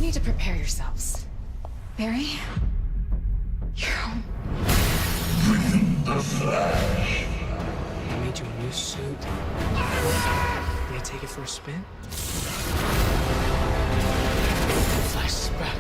need to prepare yourselves. Barry, you're home. The Flash. I made you a new suit. May I take it for a spin? The Flash is back.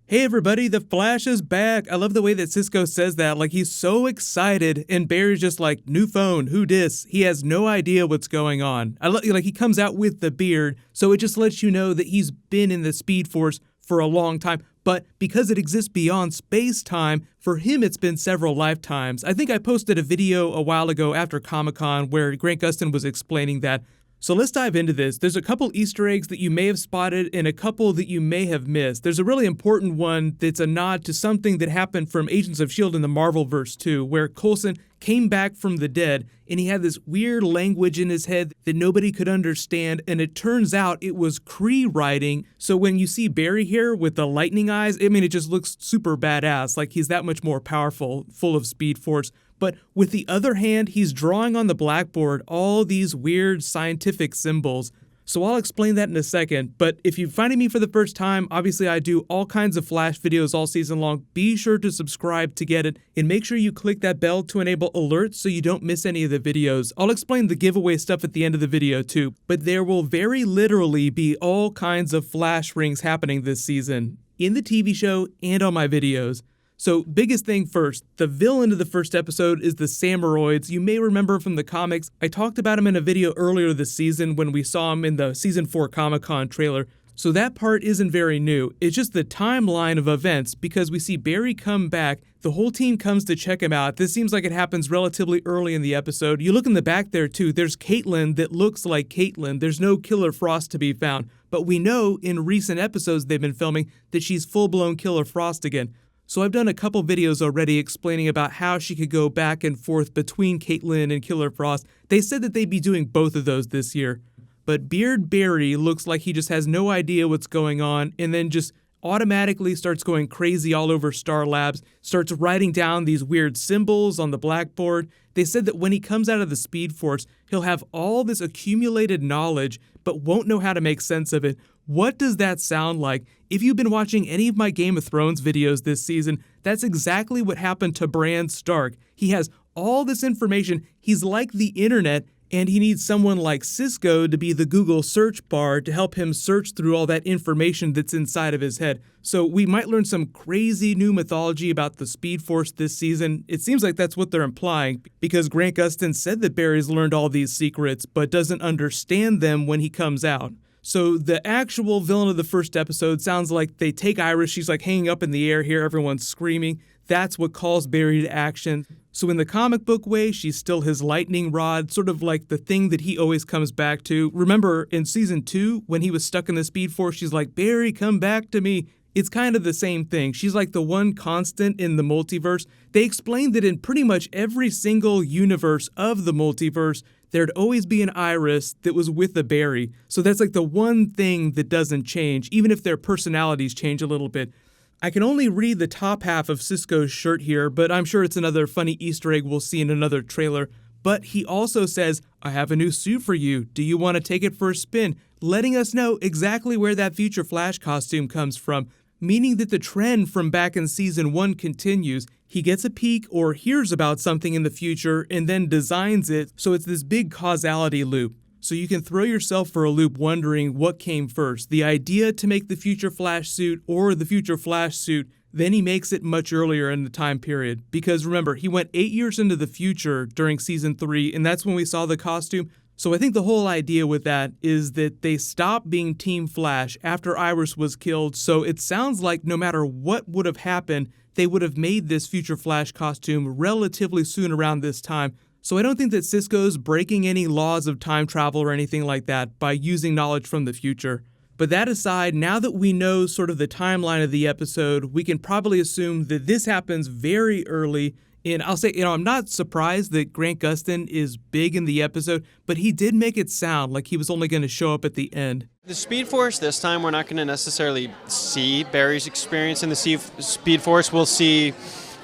Hey everybody, the Flash is back. I love the way that Cisco says that, like he's so excited, and Barry's just like, new phone, who dis? He has no idea what's going on. Like he comes out with the beard, so it just lets you know that he's been in the Speed Force for a long time. But because it exists beyond space-time, for him it's been several lifetimes. I think I posted a video a while ago after Comic-Con where Grant Gustin was explaining that. So let's dive into this. There's a couple Easter eggs that you may have spotted and a couple that you may have missed. There's a really important one that's a nod to something that happened from Agents of S.H.I.E.L.D. in the Marvelverse 2, where Coulson came back from the dead and he had this weird language in his head that nobody could understand, and it turns out it was Kree writing. So when you see Barry here with the lightning eyes, I mean, it just looks super badass, like he's that much more powerful, full of Speed Force. But with the other hand, he's drawing on the blackboard all these weird scientific symbols. So I'll explain that in a second, but if you're finding me for the first time, obviously I do all kinds of Flash videos all season long. Be sure to subscribe to get it, and make sure you click that bell to enable alerts so you don't miss any of the videos. I'll explain the giveaway stuff at the end of the video too, but there will very literally be all kinds of Flash rings happening this season, in the TV show and on my videos. So biggest thing first, the villain of the first episode is the Samuroids. You may remember from the comics, I talked about him in a video earlier this season when we saw him in the Season 4 Comic-Con trailer. So that part isn't very new. It's just the timeline of events, because we see Barry come back, the whole team comes to check him out. This seems like it happens relatively early in the episode. You look in the back there too, there's Caitlin that looks like Caitlin. There's no Killer Frost to be found. But we know in recent episodes they've been filming that she's full-blown Killer Frost again. So I've done a couple videos already explaining about how she could go back and forth between Caitlin and Killer Frost. They said that they'd be doing both of those this year. But Beard Barry looks like he just has no idea what's going on, and then just automatically starts going crazy all over Star Labs, starts writing down these weird symbols on the blackboard. They said that when he comes out of the Speed Force, he'll have all this accumulated knowledge, but won't know how to make sense of it. What does that sound like? If you've been watching any of my Game of Thrones videos this season, that's exactly what happened to Bran Stark. He has all this information, he's like the internet, and he needs someone like Cisco to be the Google search bar to help him search through all that information that's inside of his head. So we might learn some crazy new mythology about the Speed Force this season. It seems like that's what they're implying, because Grant Gustin said that Barry's learned all these secrets, but doesn't understand them when he comes out. So the actual villain of the first episode sounds like they take Iris, she's like hanging up in the air here, everyone's screaming. That's what calls Barry to action. So in the comic book way, she's still his lightning rod, sort of like the thing that he always comes back to. Remember in season 2, when he was stuck in the Speed Force, she's like, Barry, come back to me. It's kind of the same thing. She's like the one constant in the multiverse. They explained that in pretty much every single universe of the multiverse, there'd always be an Iris that was with a Barry. So that's like the one thing that doesn't change, even if their personalities change a little bit. I can only read the top half of Cisco's shirt here, but I'm sure it's another funny Easter egg we'll see in another trailer. But he also says, I have a new suit for you. Do you want to take it for a spin? Letting us know exactly where that future Flash costume comes from, meaning that the trend from back in season 1 continues. He gets a peek or hears about something in the future and then designs it, so it's this big causality loop. So you can throw yourself for a loop wondering what came first, the idea to make the future Flash suit or the future Flash suit. Then he makes it much earlier in the time period. Because remember, he went 8 years into the future during season 3, and that's when we saw the costume. So I think the whole idea with that is that they stopped being Team Flash after Iris was killed, so it sounds like no matter what would have happened, they would have made this future Flash costume relatively soon around this time. So I don't think that Cisco's breaking any laws of time travel or anything like that by using knowledge from the future. But that aside, now that we know sort of the timeline of the episode, we can probably assume that this happens very early. And I'll say, I'm not surprised that Grant Gustin is big in the episode, but he did make it sound like he was only going to show up at the end. The Speed Force, this time we're not going to necessarily see Barry's experience in the Speed Force. We'll see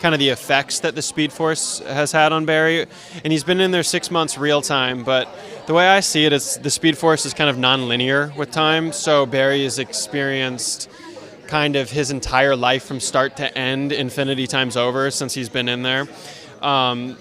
kind of the effects that the Speed Force has had on Barry. And he's been in there 6 months real time, but the way I see it is the Speed Force is kind of non-linear with time, so Barry has experienced kind of his entire life from start to end infinity times over since he's been in there.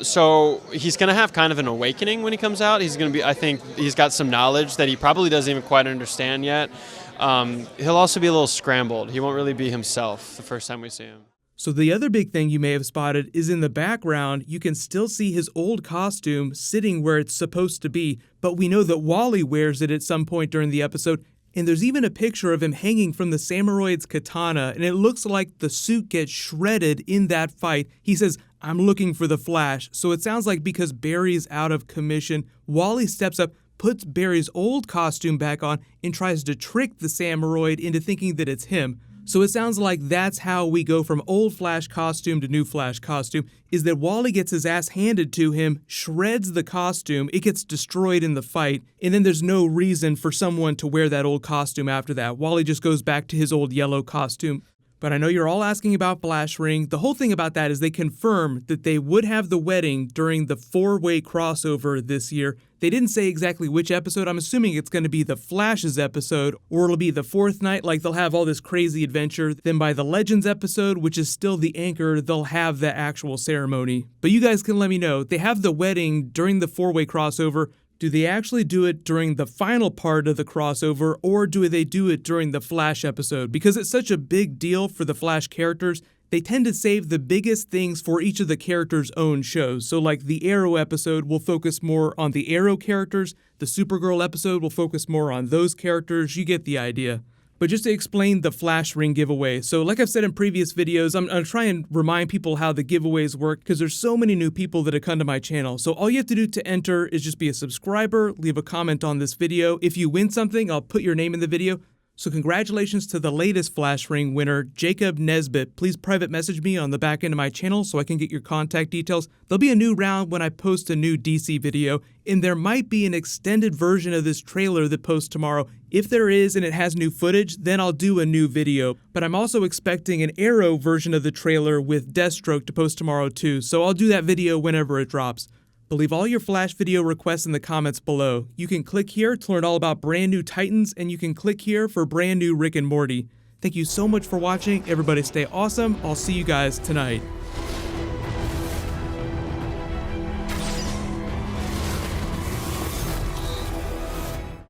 So he's going to have kind of an awakening when he comes out. He's going to be, I think he's got some knowledge that he probably doesn't even quite understand yet. He'll also be a little scrambled. He won't really be himself the first time we see him. So the other big thing you may have spotted is in the background, you can still see his old costume sitting where it's supposed to be, but we know that Wally wears it at some point during the episode, and there's even a picture of him hanging from the Samuroid's katana, and it looks like the suit gets shredded in that fight. He says, "I'm looking for the Flash," so it sounds like because Barry's out of commission, Wally steps up, puts Barry's old costume back on, and tries to trick the Samuroid into thinking that it's him. So it sounds like that's how we go from old Flash costume to new Flash costume, is that Wally gets his ass handed to him, shreds the costume, it gets destroyed in the fight, and then there's no reason for someone to wear that old costume after that. Wally just goes back to his old yellow costume. But I know you're all asking about Flash Ring. The whole thing about that is they confirmed that they would have the wedding during the 4-way crossover this year. They didn't say exactly which episode. I'm assuming it's going to be the Flash's episode, or it'll be the 4th night, like they'll have all this crazy adventure. Then by the Legends episode, which is still the anchor, they'll have the actual ceremony. But you guys can let me know. They have the wedding during the 4-way crossover. Do they actually do it during the final part of the crossover, or do they do it during the Flash episode? Because it's such a big deal for the Flash characters, they tend to save the biggest things for each of the characters' own shows. So like the Arrow episode will focus more on the Arrow characters, the Supergirl episode will focus more on those characters, you get the idea. But just to explain the Flash Ring giveaway, so like I've said in previous videos, I'm going to try and remind people how the giveaways work because there's so many new people that have come to my channel. So all you have to do to enter is just be a subscriber, leave a comment on this video. If you win something, I'll put your name in the video. So congratulations to the latest Flash Ring winner, Jacob Nesbitt. Please private message me on the back end of my channel so I can get your contact details. There'll be a new round when I post a new DC video, and there might be an extended version of this trailer that posts tomorrow. If there is and it has new footage, then I'll do a new video. But I'm also expecting an Arrow version of the trailer with Deathstroke to post tomorrow too, so I'll do that video whenever it drops. But leave all your Flash video requests in the comments below. You can click here to learn all about brand new Titans, and you can click here for brand new Rick and Morty. Thank you so much for watching. Everybody stay awesome. I'll see you guys tonight.